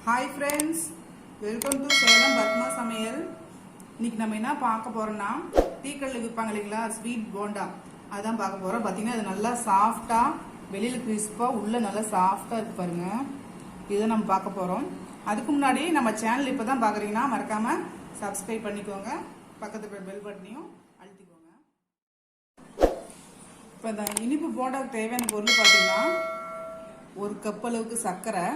Hi friends, welcome to Salem Padma சமையல். இன்னைக்கு நம்ம என்ன பார்க்க போறோம்னா, டீக்கல்ல விற்பாங்க இல்லைங்களா ஸ்வீட் போண்டா, அதான் பார்க்க போறோம். பார்த்தீங்கன்னா அது நல்லா சாஃப்டா, வெளியில கிறிஸ்பா, உள்ள நல்லா சாஃப்டா இருக்கு பாருங்க. இதை நம்ம பார்க்க போறோம். அதுக்கு முன்னாடி நம்ம சேனல் இப்பதான் பாக்குறீங்கன்னா மறக்காம சப்ஸ்கிரைப் பண்ணிக்கோங்க, பக்கத்துல பெல் பட்டனையும் அழுத்திக்கோங்க. இப்போ இந்த இனிப்பு போண்டாவுக்கு தேவையான பொருள் பார்த்தீங்கன்னா, ஒரு கப் அளவுக்கு சர்க்கரை,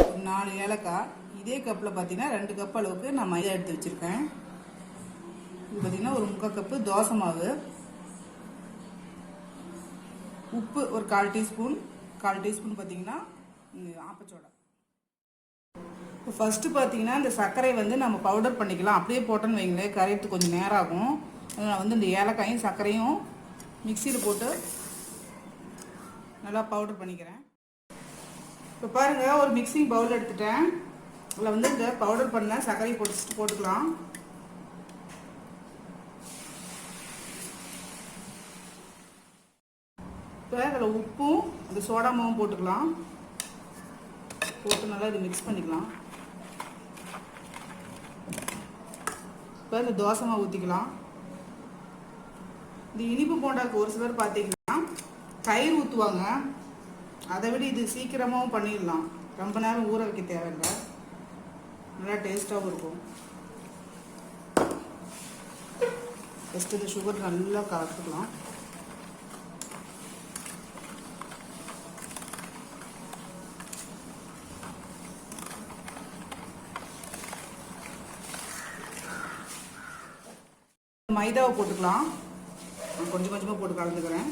ஒரு 4 ஏலக்காய், இதே கப்பில் பார்த்தீங்கன்னா 2 கப் அளவுக்கு நான் மைதா எடுத்து வச்சுருக்கேன். இது பார்த்தீங்கன்னா ஒரு 3/4 கப்பு தோசை மாவு, உப்பு ஒரு 1/4 டீஸ்பூன் பார்த்தீங்கன்னா ஆப்பச்சோடா. இப்போ ஃபஸ்ட்டு பார்த்தீங்கன்னா இந்த சர்க்கரை நம்ம பவுடர் பண்ணிக்கலாம். அப்படியே போட்டோன்னு வைங்களேன், கரையிறதுக்கு கொஞ்சம் நேரம் ஆகும். நான் இந்த ஏலக்காயும் சர்க்கரையும் மிக்சியில் போட்டு நல்லா பவுடர் பண்ணிக்கிறேன். இப்போ பாருங்கள், ஒரு மிக்சிங் பவுல் எடுத்துட்டேன். அதில் இந்த பவுடர் பண்ண சர்க்கரை போட்டுக்கலாம். இப்போ அதில் உப்பும் இந்த சோடா மாவும் போட்டுக்கலாம். போட்டு நல்லா இது மிக்ஸ் பண்ணிக்கலாம். இப்போ இந்த தோசை மாவு ஊற்றிக்கலாம். இந்த இனிப்பு போண்டாக்கு ஒரு சிலர் பார்த்தீங்கன்னா தயிர் ஊற்றுவாங்க. அதை விட இது சீக்கிரமாகவும் பண்ணிடலாம், ரொம்ப நேரம் ஊற வைக்க தேவையில்லை, நல்லா டேஸ்ட்டாகவும் இருக்கும். ஃபஸ்ட்டு இந்த சுகர் நல்லா கலந்துக்கலாம். மைதாவை போட்டுக்கலாம். கொஞ்சம் கொஞ்சமாக போட்டு கலந்துக்கிறேன்.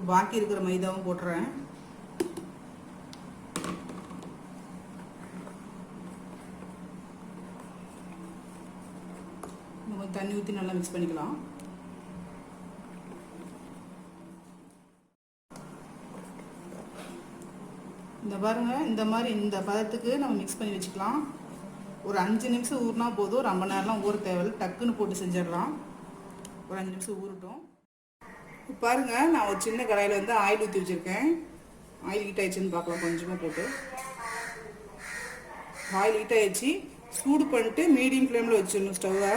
பாக்கி இருக்கிற மைதாவும் போட்டுறேன். நம்ம தண்ணி ஊற்றி நல்லா மிக்ஸ் பண்ணிக்கலாம். இந்த பாருங்க, இந்த மாதிரி இந்த பதத்துக்கு நம்ம மிக்ஸ் பண்ணி வச்சுக்கலாம். ஒரு 5 நிமிஷம் ஊறினா போதும், ரொம்ப நேரம்லாம் ஊற தேவையில்லை, டக்குன்னு போட்டு செஞ்சிடலாம். ஒரு 5 நிமிஷம் ஊறட்டும். பாருங்க, நான் ஒரு சின்ன கடாயில் ஆயில் ஊற்றி வச்சுருக்கேன். ஆயில் ஹீட் ஆயிடுச்சுன்னு பார்க்கலாம். கொஞ்சமாக போட்டு ஆயில் ஹீட் ஆயிடுச்சு, சூடு பண்ணிட்டு மீடியம் ஃப்ளேமில் வச்சிடணும் ஸ்டவ்வை.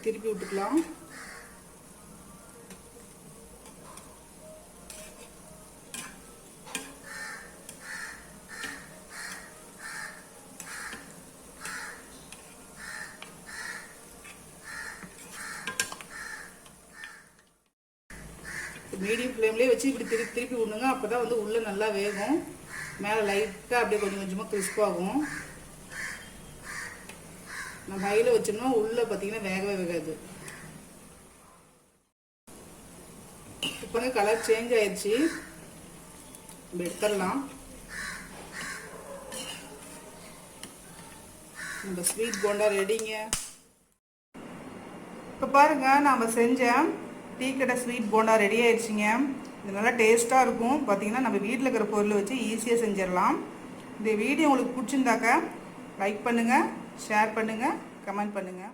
திருப்பி விட்டுக்கலாம். மீடியம் ஃப்ளேம்லேயே வச்சு இப்படி திருப்பி விடுங்க. அப்போ தான் உள்ளே நல்லா வேகும், மேலே லைட்டாக அப்படியே கொஞ்சம் கொஞ்சமாக கிறிஸ்பாகும். நம்ம ஹையில் வச்சோம்னா உள்ளே பார்த்தீங்கன்னா வேகவே வேகாது. இப்போ கலர் சேஞ்ச் ஆயிடுச்சு, இப்படி எடுத்துடலாம். நம்ம ஸ்வீட் போண்டா ரெடிங்க. இப்போ பாருங்க, நம்ம செஞ்ச டீ கடை ஸ்வீட் போண்டா ரெடி ஆயிடுச்சுங்க. இது நல்லா டேஸ்ட்டாக இருக்கும். பார்த்தீங்கன்னா நம்ம வீட்டில் இருக்கிற பொருளை வச்சு ஈஸியாக செஞ்சிடலாம். இந்த வீடியோ உங்களுக்கு பிடிச்சிருந்தாக்க லைக் பண்ணுங்கள், ஷேர் பண்ணுங்கள், கமெண்ட் பண்ணுங்கள்.